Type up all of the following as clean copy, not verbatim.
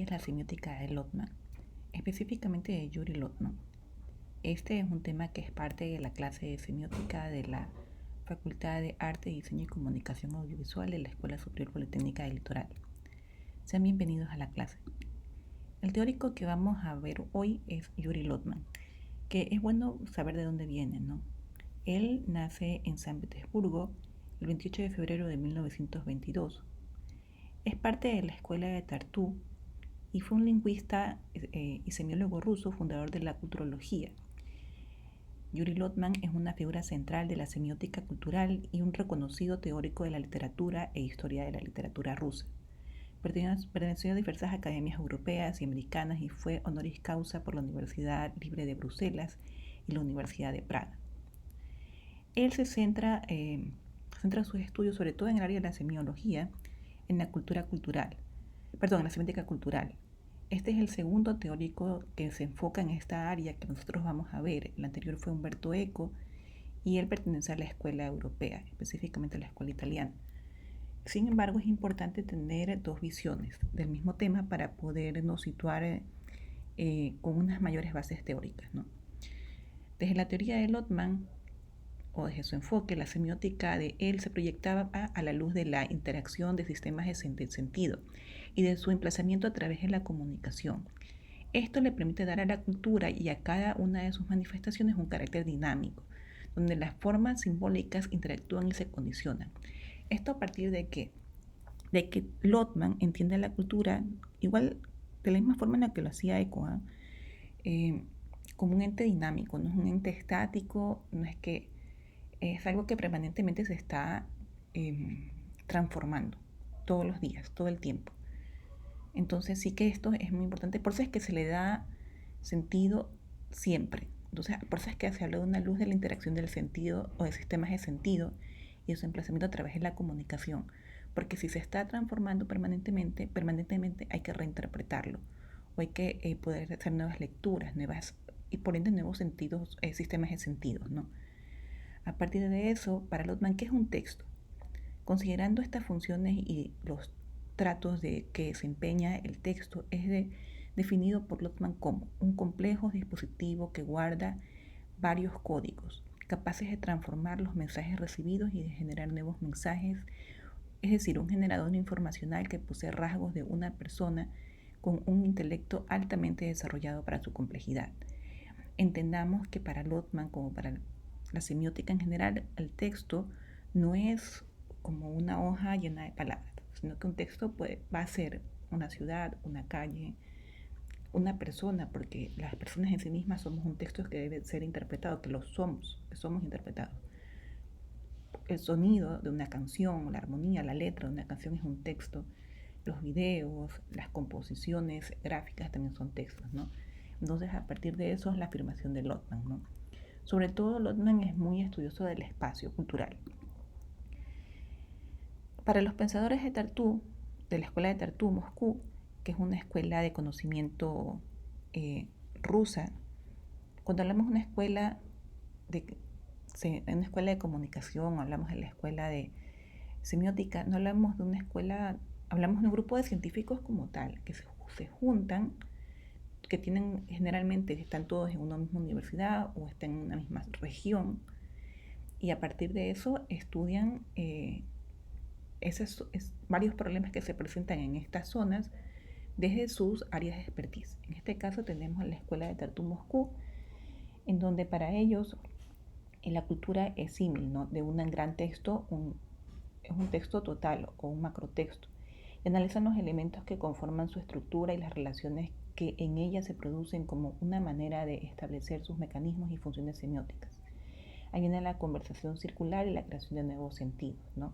Es la semiótica de Lotman, específicamente de Yuri Lotman. Este es un tema que es parte de la clase de semiótica de la Facultad de Arte, Diseño y Comunicación Audiovisual de la Escuela Superior Politécnica del Litoral. Sean bienvenidos a la clase. El teórico que vamos a ver hoy es Yuri Lotman, que es bueno saber de dónde viene, ¿no? Él nace en San Petersburgo el 28 de febrero de 1922. Es parte de la escuela de Tartu y fue un lingüista y semiólogo ruso, fundador de la culturología. Yuri Lotman es una figura central de la semiótica cultural y un reconocido teórico de la literatura e historia de la literatura rusa. Perteneció a diversas academias europeas y americanas y fue honoris causa por la Universidad Libre de Bruselas y la Universidad de Praga. Él centra sus estudios sobre todo en el área de la semiología, en la la semiótica cultural. Este es el segundo teórico que se enfoca en esta área que nosotros vamos a ver. El anterior fue Umberto Eco y él pertenece a la escuela europea, específicamente a la escuela italiana. Sin embargo, es importante tener dos visiones del mismo tema para podernos situar con unas mayores bases teóricas, ¿no? Desde la teoría de Lotman, o desde su enfoque, la semiótica de él se proyectaba a la luz de la interacción de sistemas de sentido y de su emplazamiento a través de la comunicación. Esto le permite dar a la cultura y a cada una de sus manifestaciones un carácter dinámico, donde las formas simbólicas interactúan y se condicionan. ¿Esto a partir de qué? De que Lotman entiende a la cultura igual de la misma forma en la que lo hacía Eco, como un ente dinámico, no es un ente estático, no es que es algo que permanentemente se está transformando todos los días, todo el tiempo. Entonces sí que esto es muy importante, por eso es que se le da sentido siempre. Entonces, por eso es que se habla de una luz de la interacción del sentido o de sistemas de sentido y de su emplazamiento a través de la comunicación. Porque si se está transformando permanentemente hay que reinterpretarlo o hay que poder hacer nuevas lecturas, y por ende nuevos sentidos, sistemas de sentidos, ¿no? A partir de eso, para Lotman, ¿qué es un texto? Considerando estas funciones y los tratos que desempeña el texto, definido por Lotman como un complejo dispositivo que guarda varios códigos, capaces de transformar los mensajes recibidos y de generar nuevos mensajes, es decir, un generador informacional que posee rasgos de una persona con un intelecto altamente desarrollado para su complejidad. Entendamos que para Lotman, como para la semiótica en general, el texto no es como una hoja llena de palabras, sino que un texto va a ser una ciudad, una calle, una persona, porque las personas en sí mismas somos un texto que debe ser interpretado, que somos interpretados. El sonido de una canción, la armonía, la letra de una canción es un texto. Los videos, las composiciones gráficas también son textos, ¿no? Entonces, a partir de eso es la afirmación de Lotman, ¿no? Sobre todo, Lotman es muy estudioso del espacio cultural. Para los pensadores de Tartu, de la escuela de Tartu, Moscú, que es una escuela de conocimiento rusa, cuando hablamos de una escuela de comunicación, hablamos de la escuela de semiótica, no hablamos de una escuela, hablamos de un grupo de científicos como tal, que se juntan, que generalmente están todos en una misma universidad o están en una misma región, y a partir de eso estudian varios problemas que se presentan en estas zonas desde sus áreas de expertise. En este caso tenemos la escuela de Tartu Moscú, en donde para ellos la cultura es símil, ¿no? De un gran texto, es un texto total o un macrotexto. Y analizan los elementos que conforman su estructura y las relaciones que en ella se producen como una manera de establecer sus mecanismos y funciones semióticas. Ahí viene la conversación circular y la creación de nuevos sentidos, ¿no?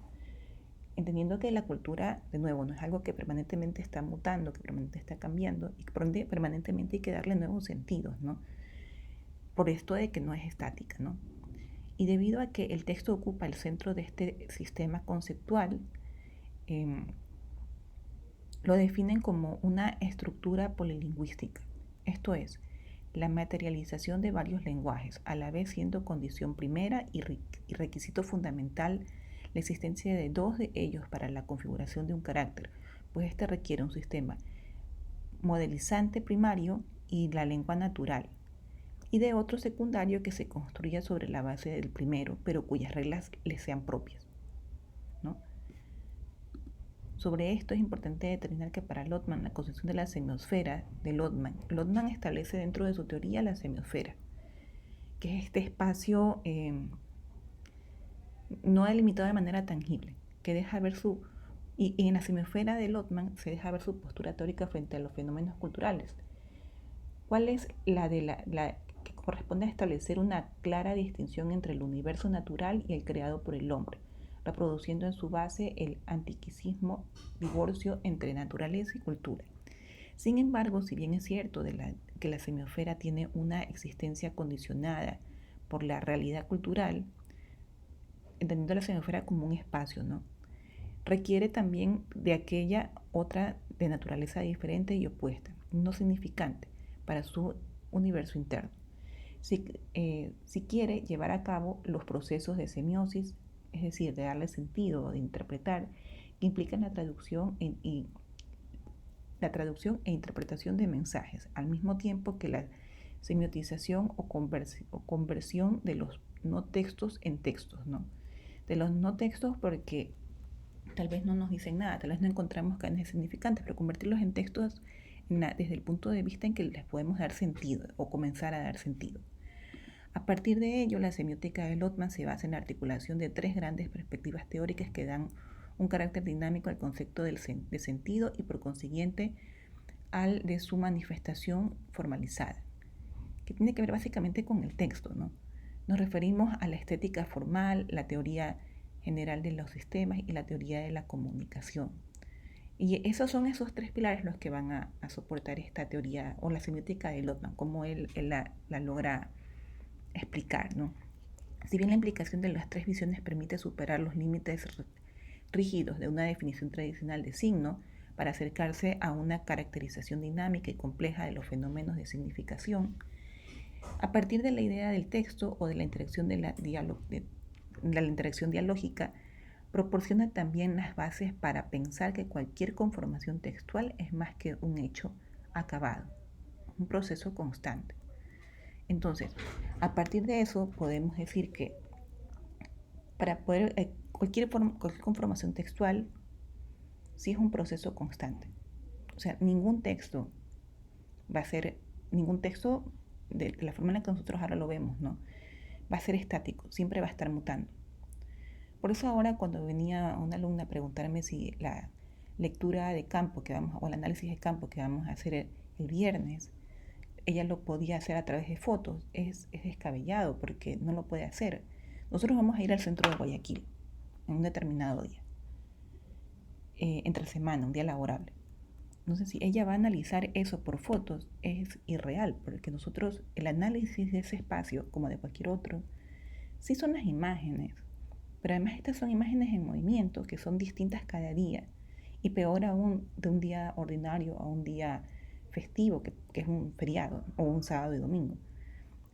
Entendiendo que la cultura, de nuevo, no es algo que permanentemente está mutando, que permanentemente está cambiando y que permanentemente hay que darle nuevos sentidos, ¿no? Por esto de que no es estática, ¿no? Y debido a que el texto ocupa el centro de este sistema conceptual, lo definen como una estructura polilingüística, esto es, la materialización de varios lenguajes, a la vez siendo condición primera y requisito fundamental la existencia de dos de ellos para la configuración de un carácter, pues este requiere un sistema modelizante primario y la lengua natural, y de otro secundario que se construya sobre la base del primero, pero cuyas reglas le sean propias, ¿no? Sobre esto es importante determinar que para Lotman la concepción de la semiosfera de Lotman establece dentro de su teoría la semiosfera, que es este espacio no delimitado de manera tangible, que deja ver y en la semiosfera de Lotman se deja ver su postura teórica frente a los fenómenos culturales. ¿Cuál es la que corresponde a establecer una clara distinción entre el universo natural y el creado por el hombre, reproduciendo en su base el antiquicismo divorcio entre naturaleza y cultura? Sin embargo, si bien es cierto que la semiosfera tiene una existencia condicionada por la realidad cultural, entendiendo la semiosfera como un espacio, ¿no? Requiere también de aquella otra de naturaleza diferente y opuesta, no significante para su universo interno. Si quiere llevar a cabo los procesos de semiosis, es decir, de darle sentido, de interpretar, que implican la traducción e interpretación de mensajes, al mismo tiempo que la semiotización o conversión de los no textos en textos, ¿no? De los no textos porque tal vez no nos dicen nada, tal vez no encontramos cadenas significantes, pero convertirlos en textos desde el punto de vista en que les podemos dar sentido o comenzar a dar sentido. A partir de ello, la semiótica de Lotman se basa en la articulación de tres grandes perspectivas teóricas que dan un carácter dinámico al concepto de sentido y por consiguiente al de su manifestación formalizada, que tiene que ver básicamente con el texto, ¿no? Nos referimos a la estética formal, la teoría general de los sistemas y la teoría de la comunicación. Y esos son esos tres pilares los que van a soportar esta teoría o la semiótica de Lotman, como él la logra explicar, ¿no? Si bien la implicación de las tres visiones permite superar los límites rígidos de una definición tradicional de signo para acercarse a una caracterización dinámica y compleja de los fenómenos de significación, a partir de la idea del texto o de la interacción, de la interacción dialógica, proporciona también las bases para pensar que cualquier conformación textual es más que un hecho acabado, un proceso constante. Entonces, a partir de eso podemos decir que para poder cualquier conformación textual sí es un proceso constante. O sea, ningún texto de la forma en la que nosotros ahora lo vemos, ¿no? Va a ser estático, siempre va a estar mutando. Por eso ahora cuando venía una alumna a preguntarme si la lectura de campo o el análisis de campo que vamos a hacer el viernes, ella lo podía hacer a través de fotos, es descabellado porque no lo puede hacer. Nosotros vamos a ir al centro de Guayaquil en un determinado día, entre semana, un día laborable. Entonces, si ella va a analizar eso por fotos, es irreal, porque nosotros, el análisis de ese espacio, como de cualquier otro, sí son las imágenes, pero además estas son imágenes en movimiento que son distintas cada día, y peor aún de un día ordinario a un día festivo, que es un feriado, o un sábado y domingo.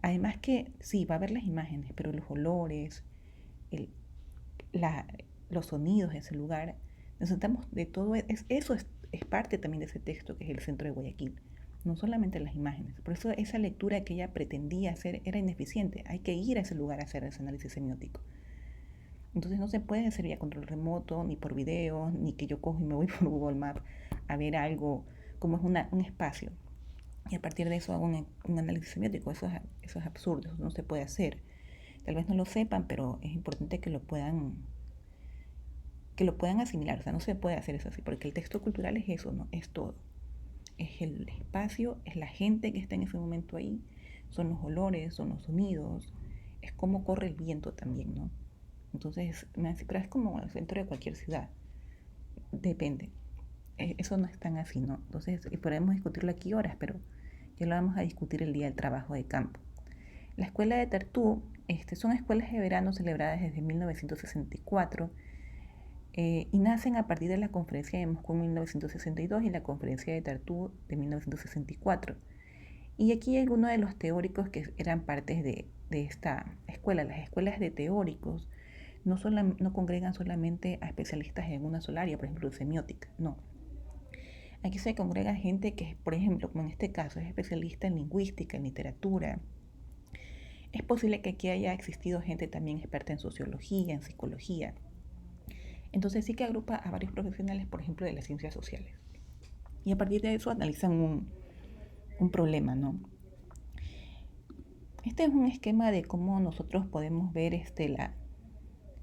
Además que sí, va a haber las imágenes, pero los olores, el, los sonidos de ese lugar, necesitamos de todo eso es parte también de ese texto que es el centro de Guayaquil, no solamente las imágenes. Por eso esa lectura que ella pretendía hacer era ineficiente, hay que ir a ese lugar a hacer ese análisis semiótico. Entonces no se puede hacer vía control remoto, ni por video, ni que yo cojo y me voy por Google Maps a ver algo, como es un espacio. Y a partir de eso hago un análisis semiótico, eso es absurdo, eso no se puede hacer. Tal vez no lo sepan, pero es importante que lo puedan asimilar. O sea, no se puede hacer eso así, porque el texto cultural es eso, ¿no? Es todo. Es el espacio, es la gente que está en ese momento ahí, son los olores, son los sonidos, es cómo corre el viento también, ¿no? Entonces, pero es como el centro de cualquier ciudad. Depende. Eso no es tan así, ¿no? Entonces, y podemos discutirlo aquí horas, pero ya lo vamos a discutir el día del trabajo de campo. La escuela de Tartú son escuelas de verano celebradas desde 1964 y nacen a partir de la conferencia de Moscú en 1962 y la conferencia de Tartú de 1964. Y aquí hay algunos de los teóricos que eran partes de esta escuela. Las escuelas de teóricos no congregan solamente a especialistas en una sola área, por ejemplo, semiótica, no. Aquí se congrega gente que, por ejemplo, como en este caso, es especialista en lingüística, en literatura. Es posible que aquí haya existido gente también experta en sociología, en psicología. Entonces sí que agrupa a varios profesionales, por ejemplo, de las ciencias sociales. Y a partir de eso analizan un problema, ¿no? Este es un esquema de cómo nosotros podemos ver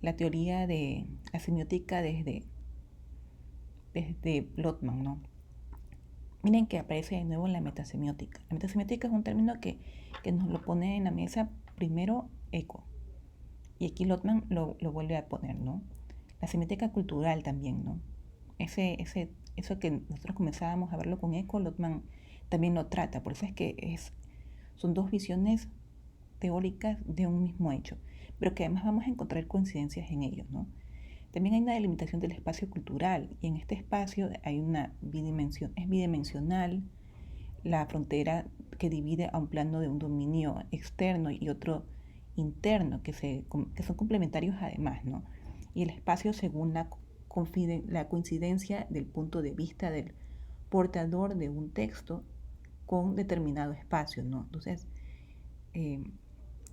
la teoría de la semiótica desde Lotman, ¿no? Miren que aparece de nuevo la metasemiótica. La metasemiótica es un término que nos lo pone en la mesa primero Eco. Y aquí Lotman lo vuelve a poner, ¿no? La semiótica cultural también, ¿no? Eso que nosotros comenzábamos a verlo con Eco, Lotman también lo trata. Por eso es que son dos visiones teóricas de un mismo hecho, pero que además vamos a encontrar coincidencias en ellos, ¿no? También hay una delimitación del espacio cultural y en este espacio hay una bidimensión, es bidimensional la frontera que divide a un plano de un dominio externo y otro interno que son complementarios además, ¿no? Y el espacio según la coincidencia del punto de vista del portador de un texto con determinado espacio, ¿no? Entonces, eh,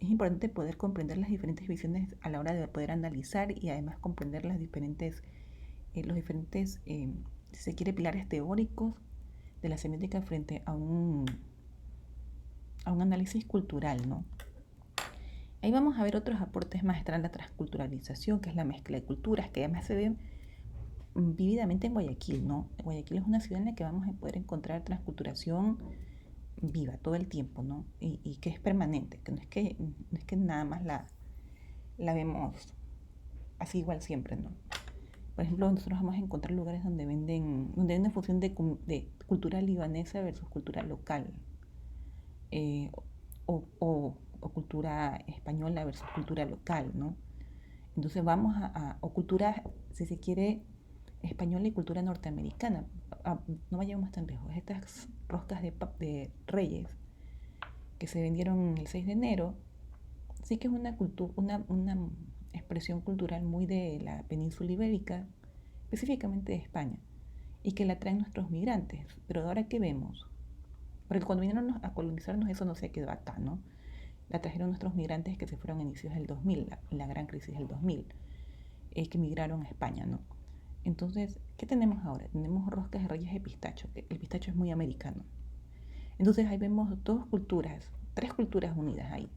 es importante poder comprender las diferentes visiones a la hora de poder analizar y además comprender los diferentes, si se quiere, pilares teóricos de la semiótica frente a un análisis cultural, ¿no? Ahí vamos a ver otros aportes más, estará la transculturalización, que es la mezcla de culturas, que además se ve vívidamente en Guayaquil, ¿no? Guayaquil es una ciudad en la que vamos a poder encontrar transculturación viva todo el tiempo, ¿no? Y que es permanente, que no es que nada más la vemos así igual siempre, ¿no? Por ejemplo, nosotros vamos a encontrar lugares donde hay una fusión de cultura libanesa versus cultura local, eh, o cultura española versus cultura local, ¿no? Entonces o cultura, si se quiere, española y cultura norteamericana. No vayamos tan lejos. Estas roscas de Reyes que se vendieron el 6 de enero, sí que es una expresión cultural muy de la península ibérica, específicamente de España, y que la traen nuestros migrantes. Pero ahora, ¿qué vemos? Porque cuando vinieron a colonizarnos eso no se quedó acá, ¿no? La trajeron nuestros migrantes que se fueron a inicios del 2000, la gran crisis del 2000, que migraron a España, ¿no? Entonces, ¿qué tenemos ahora? Tenemos roscas de reyes de pistacho, que el pistacho es muy americano. Entonces ahí vemos tres culturas unidas ahí.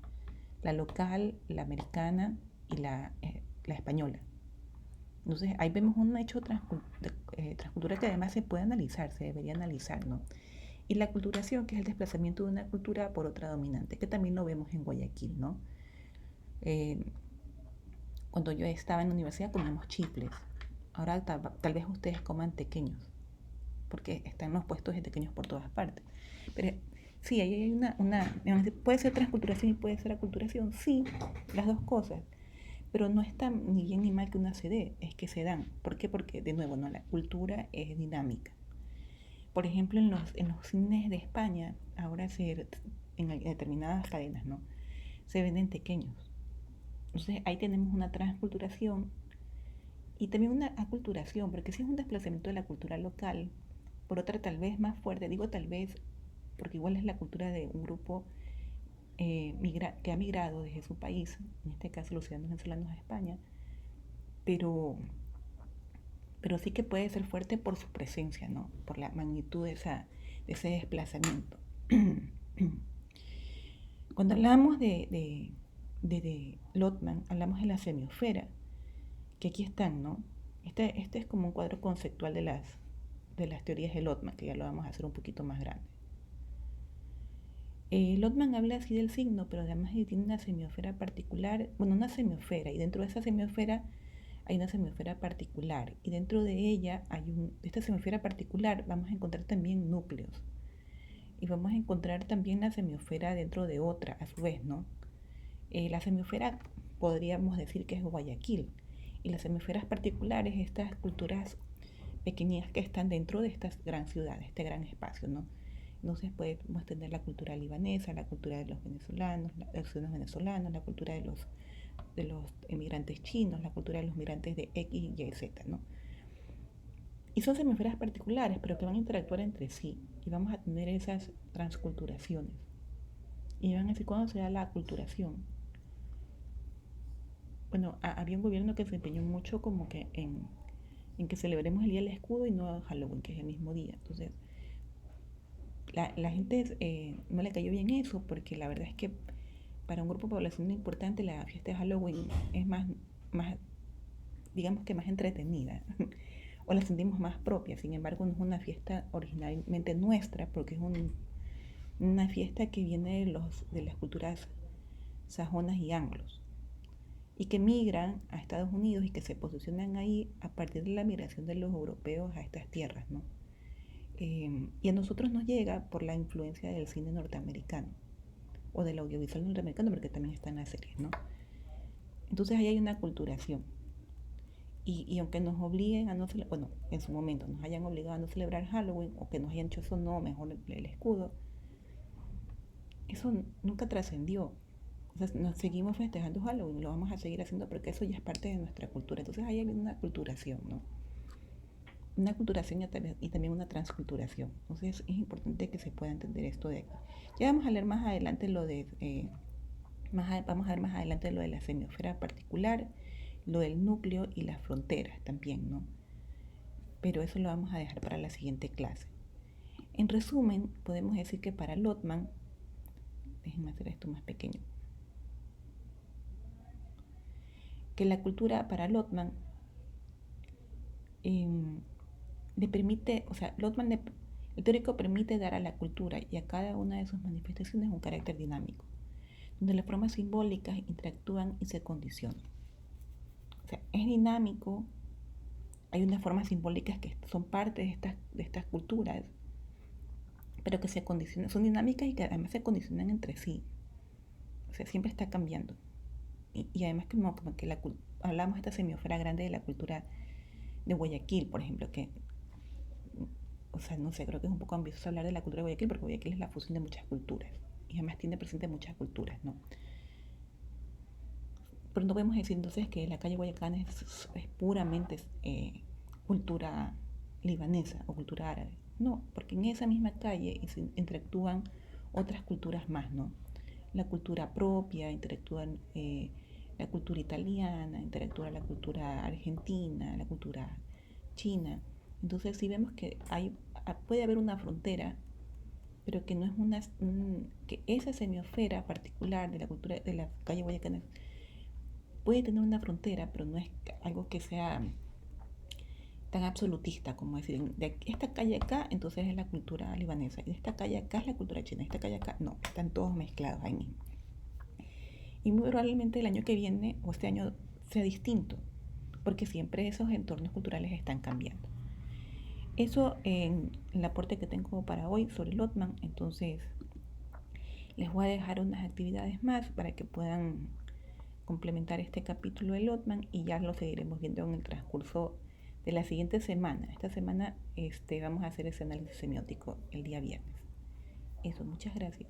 La local, la americana y la española. Entonces ahí vemos un hecho transcultural que además se puede analizar, se debería analizar, ¿no? Y la culturación, que es el desplazamiento de una cultura por otra dominante, que también lo vemos en Guayaquil, ¿no? Eh, Cuando yo estaba en la universidad comíamos chifles. Ahora tal vez ustedes coman tequeños, porque están los puestos de tequeños por todas partes. Pero sí, ahí hay puede ser transculturación y puede ser aculturación, sí, las dos cosas. Pero no está ni bien ni mal que una se dé, es que se dan. ¿Por qué? Porque, de nuevo, ¿no? La cultura es dinámica. Por ejemplo, en los cines de España, ahora en determinadas cadenas, ¿no? Se venden pequeños. Entonces ahí tenemos una transculturación y también una aculturación, porque si es un desplazamiento de la cultura local, por otra tal vez más fuerte, digo tal vez, porque igual es la cultura de un grupo que ha migrado desde su país, en este caso los ciudadanos venezolanos a España, pero, pero sí que puede ser fuerte por su presencia, ¿no? Por la magnitud de ese desplazamiento. Cuando hablamos de Lotman, hablamos de la semiosfera, que aquí están, ¿no? Este es como un cuadro conceptual de las teorías de Lotman, que ya lo vamos a hacer un poquito más grande. Lotman habla así del signo, pero además tiene una semiosfera particular, bueno, una semiosfera, y dentro de esa semiosfera hay una semiosfera particular, y dentro de ella de esta semiosfera particular vamos a encontrar también núcleos, y vamos a encontrar también la semiosfera dentro de otra, a su vez, ¿no? La semiosfera podríamos decir que es Guayaquil, y las hemisferas particulares, estas culturas pequeñas que están dentro de esta gran ciudad, este gran espacio, ¿no? Entonces podemos tener la cultura libanesa, la cultura de los venezolanos, de los ciudadanos venezolanos, la cultura de los emigrantes chinos, la cultura de los migrantes de X, Y, Z, ¿no? Y son semióferas particulares, pero que van a interactuar entre sí. Y vamos a tener esas transculturaciones. Y van a decir, ¿cuándo se da la aculturación? Bueno, había un gobierno que se empeñó mucho como que en que celebremos el Día del Escudo y no Halloween, que es el mismo día. Entonces, la gente no le cayó bien eso, porque la verdad es que para un grupo de población importante la fiesta de Halloween es más digamos que más entretenida, o la sentimos más propia. Sin embargo, no es una fiesta originalmente nuestra, porque es una fiesta que viene de las culturas sajonas y anglos, y que migran a Estados Unidos y que se posicionan ahí a partir de la migración de los europeos a estas tierras, ¿no? Y a nosotros nos llega por la influencia del cine norteamericano o del audiovisual norteamericano, porque también está en las series, ¿no? Entonces ahí hay una culturación. Y aunque nos obliguen a no celebrar, bueno, en su momento nos hayan obligado a no celebrar Halloween, o que nos hayan dicho eso no, mejor el escudo, eso nunca trascendió. O sea, nos seguimos festejando Halloween, lo vamos a seguir haciendo porque eso ya es parte de nuestra cultura. Entonces ahí hay una culturación, ¿no? Una culturación y también una transculturación. Entonces es importante que se pueda entender esto de aquí. Ya vamos a leer más adelante lo de, vamos a ver más adelante lo de la semiosfera particular, lo del núcleo y las fronteras también, ¿no? Pero eso lo vamos a dejar para la siguiente clase. En resumen, podemos decir que para Lotman, déjenme hacer esto más pequeño, que la cultura para Lotman le permite, o sea, el teórico permite dar a la cultura y a cada una de sus manifestaciones un carácter dinámico, donde las formas simbólicas interactúan y se condicionan. O sea, es dinámico, hay unas formas simbólicas que son parte de estas culturas, pero que se condicionan, son dinámicas y que además se condicionan entre sí. O sea, siempre está cambiando. Y además como que hablamos de esta semiósfera grande de la cultura de Guayaquil, por ejemplo, que, o sea, no sé, creo que es un poco ambicioso hablar de la cultura de Guayaquil, porque Guayaquil es la fusión de muchas culturas, y además tiene presente muchas culturas, ¿no? Pero no podemos decir entonces que la calle Guayacán es puramente cultura libanesa o cultura árabe. No, porque en esa misma calle interactúan otras culturas más, ¿no? La cultura propia, interactúan la cultura italiana, interactúa la cultura argentina, la cultura china. Entonces, si vemos que puede haber una frontera, pero que no es que esa semiosfera particular de la cultura de la calle Guayacán puede tener una frontera, pero no es algo que sea tan absolutista como decir, de esta calle acá, entonces es la cultura libanesa, y de esta calle acá es la cultura china, de esta calle acá, no, están todos mezclados ahí mismo. Y muy probablemente el año que viene o este año sea distinto, porque siempre esos entornos culturales están cambiando. Eso en el aporte que tengo para hoy sobre Lotman. Entonces les voy a dejar unas actividades más para que puedan complementar este capítulo de Lotman, y ya lo seguiremos viendo en el transcurso de la siguiente semana. Esta semana vamos a hacer ese análisis semiótico el día viernes. Eso, muchas gracias.